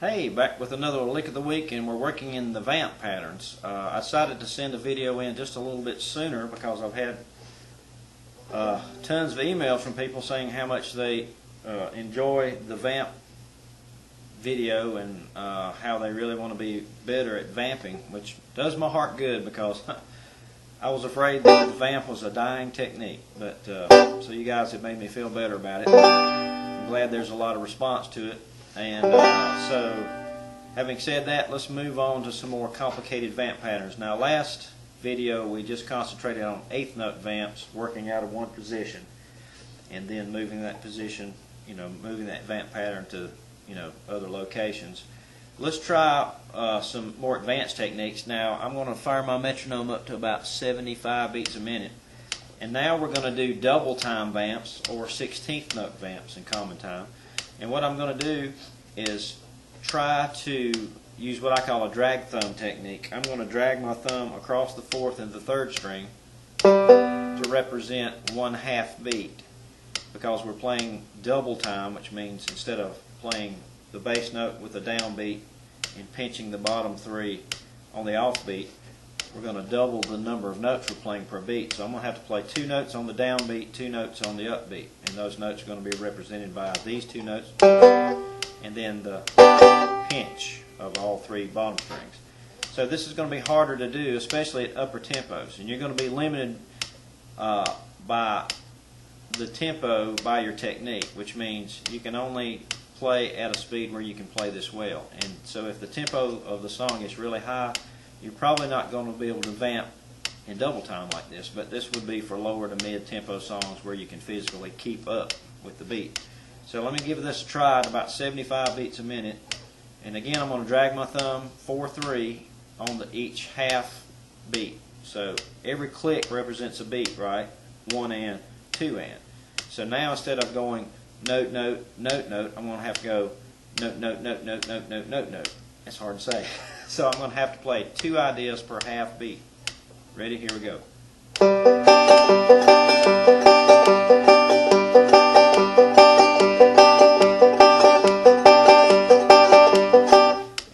Hey, back with another lick of the week, and we're working in the vamp patterns. I decided to send a video in just a little bit sooner because I've had tons of emails from people saying how much they enjoy the vamp video and how they really want to be better at vamping, which does my heart good because I was afraid that the vamp was a dying technique. But so you guys have made me feel better about it. I'm glad there's a lot of response to it. And so, having said that, let's move on to some more complicated vamp patterns. Now, last video we just concentrated on eighth note vamps, working out of one position, and then moving that position, moving that vamp pattern to, other locations. Let's try some more advanced techniques. Now, I'm going to fire my metronome up to about 75 beats a minute. And now we're going to do double time vamps, or 16th note vamps in common time. And what I'm going to do is try to use what I call a drag thumb technique. I'm going to drag my thumb across the fourth and the third string to represent 1/2 beat, because we're playing double time, which means instead of playing the bass note with a downbeat and pinching the bottom three on the offbeat, we're going to double the number of notes we're playing per beat. So I'm going to have to play 2 notes on the downbeat, 2 notes on the upbeat, and those notes are going to be represented by these 2 notes and then the pinch of all 3 bottom strings. So this is going to be harder to do, especially at upper tempos, and you're going to be limited by the tempo by your technique, which means you can only play at a speed where you can play this well. And so if the tempo of the song is really high, you're probably not going to be able to vamp in double time like this, but this would be for lower to mid-tempo songs where you can physically keep up with the beat. So let me give this a try at about 75 beats a minute. And again, I'm going to drag my thumb 4/3 on each half beat. So every click represents a beat, right? 1 and 2 and. So now instead of going note, note, note, note, I'm going to have to go note, note, note, note, note, note, note, note. That's hard to say. So I'm going to have to play 2 ideas per half beat. Ready? Here we go.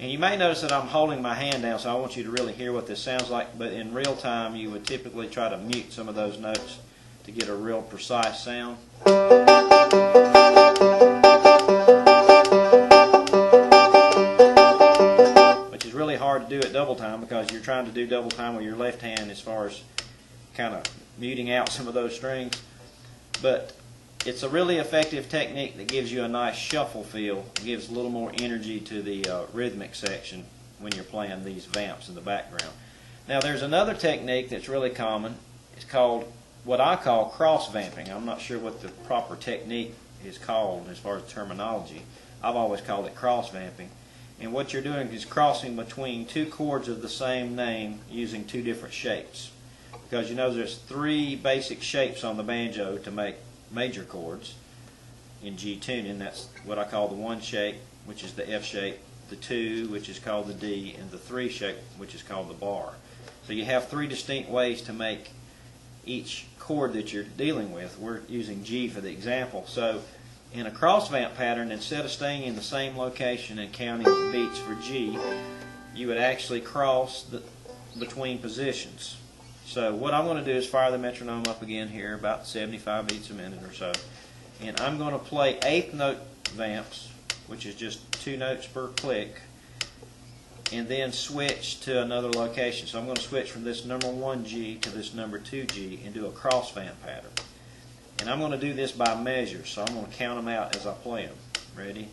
And you may notice that I'm holding my hand down, so I want you to really hear what this sounds like. But in real time, you would typically try to mute some of those notes to get a real precise sound. Really hard to do at double time because you're trying to do double time with your left hand as far as kind of muting out some of those strings. But it's a really effective technique that gives you a nice shuffle feel. It gives a little more energy to the rhythmic section when you're playing these vamps in the background. Now there's another technique that's really common. It's called what I call cross vamping. I'm not sure what the proper technique is called as far as terminology. I've always called it cross vamping. And what you're doing is crossing between 2 chords of the same name using 2 different shapes. Because there's 3 basic shapes on the banjo to make major chords in G tuning. That's what I call the 1 shape, which is the F shape, the 2, which is called the D, and the 3 shape, which is called the bar. So you have 3 distinct ways to make each chord that you're dealing with. We're using G for the example. So in a cross vamp pattern, instead of staying in the same location and counting beats for G, you would actually cross between positions. So what I'm going to do is fire the metronome up again here, about 75 beats a minute or so. And I'm going to play 8th note vamps, which is just 2 notes per click, and then switch to another location. So I'm going to switch from this number 1 G to this number 2 G and do a cross vamp pattern. And I'm going to do this by measure, so I'm going to count them out as I play them. Ready?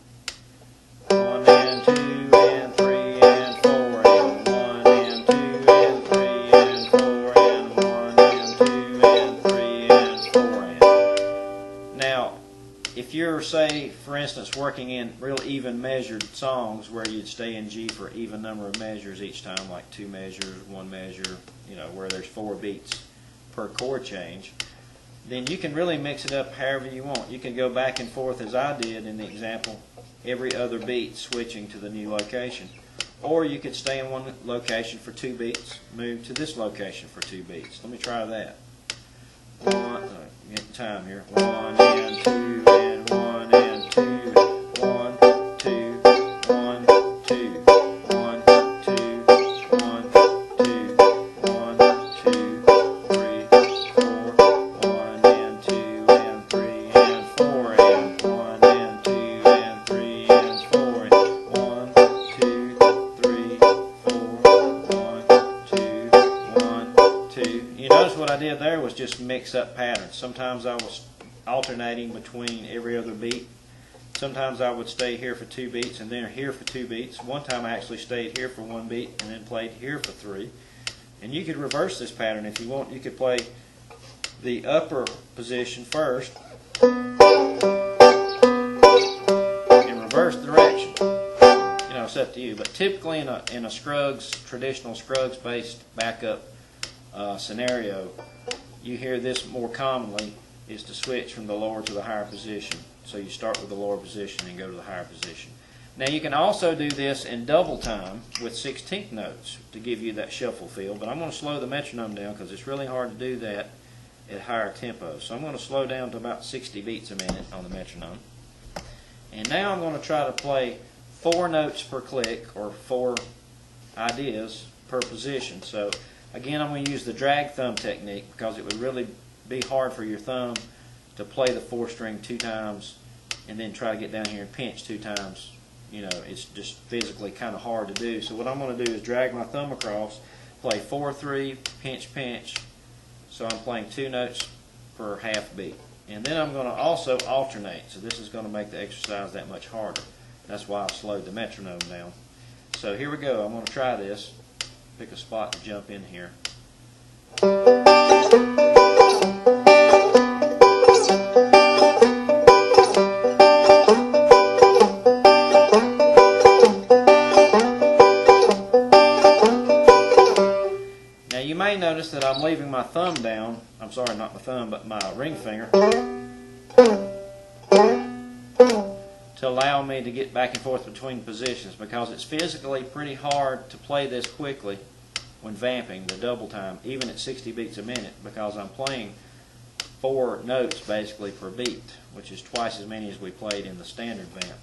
1 and 2 and 3 and 4 and 1 and 2 and 3 and 4 and 1 and 2 and 3 and 4 and. Now, if you're, say, for instance, working in real even measured songs where you'd stay in G for even number of measures each time, like 2 measures, 1 measure, where there's 4 beats per chord change, then you can really mix it up however you want. You can go back and forth as I did in the example, every other beat switching to the new location. Or you could stay in one location for 2 beats, move to this location for 2 beats. Let me try that. Get time here. 1 and 2 and 1 and 2, 1, 2, 1, mix up patterns. Sometimes I was alternating between every other beat. Sometimes I would stay here for 2 beats and then here for 2 beats. One time I actually stayed here for 1 beat and then played here for 3. And you could reverse this pattern if you want. You could play the upper position first in reverse direction. You know, it's up to you. But typically in a Scruggs, traditional Scruggs based backup scenario, you hear this more commonly is to switch from the lower to the higher position. So you start with the lower position and go to the higher position. Now you can also do this in double time with 16th notes to give you that shuffle feel, but I'm going to slow the metronome down because it's really hard to do that at higher tempo. So I'm going to slow down to about 60 beats a minute on the metronome. And now I'm going to try to play 4 notes per click, or 4 ideas per position. So again, I'm going to use the drag thumb technique because it would really be hard for your thumb to play the 4th string 2 times and then try to get down here and pinch 2 times. You know, it's just physically kind of hard to do. So what I'm going to do is drag my thumb across, play 4-3, pinch, pinch. So I'm playing 2 notes per half beat. And then I'm going to also alternate. So this is going to make the exercise that much harder. That's why I slowed the metronome down. So here we go. I'm going to try this. Pick a spot to jump in here. You may notice that I'm leaving my thumb down. I'm sorry, not my thumb, but my ring finger, to allow me to get back and forth between positions, because it's physically pretty hard to play this quickly when vamping the double time, even at 60 beats a minute, because I'm playing 4 notes basically per beat, which is twice as many as we played in the standard vamp.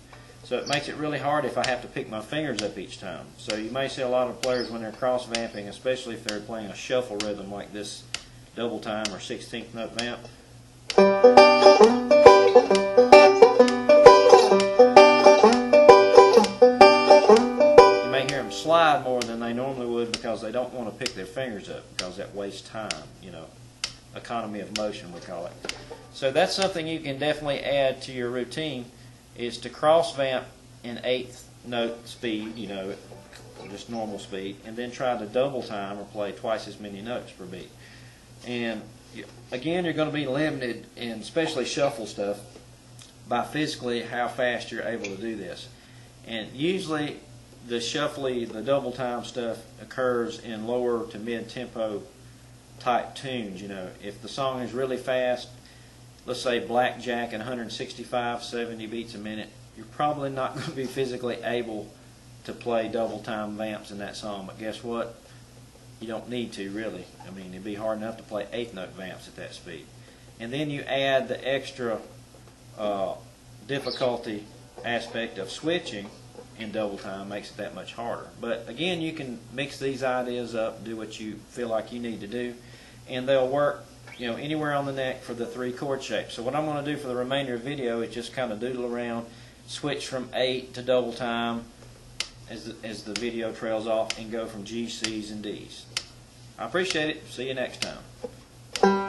So it makes it really hard if I have to pick my fingers up each time. So you may see a lot of players when they're cross vamping, especially if they're playing a shuffle rhythm like this double time or 16th note vamp. You may hear them slide more than they normally would because they don't want to pick their fingers up, because that wastes time, you know. Economy of motion, we call it. So that's something you can definitely add to your routine, is to cross vamp in 8th note speed, you know, just normal speed, and then try to double time or play twice as many notes per beat. And again, you're going to be limited, in especially shuffle stuff, by physically how fast you're able to do this. And usually the double time stuff occurs in lower to mid tempo type tunes. You know, if the song is really fast, let's say Blackjack at 165, 70 beats a minute, you're probably not going to be physically able to play double time vamps in that song. But guess what? You don't need to, really. I mean, it'd be hard enough to play 8th note vamps at that speed. And then you add the extra difficulty aspect of switching in double time, makes it that much harder. But again, you can mix these ideas up, do what you feel like you need to do, and they'll work, you know, anywhere on the neck for the 3 chord shapes. So what I'm going to do for the remainder of the video is just kind of doodle around, switch from 8 to double time as the video trails off, and go from G, C's, and D's. I appreciate it. See you next time.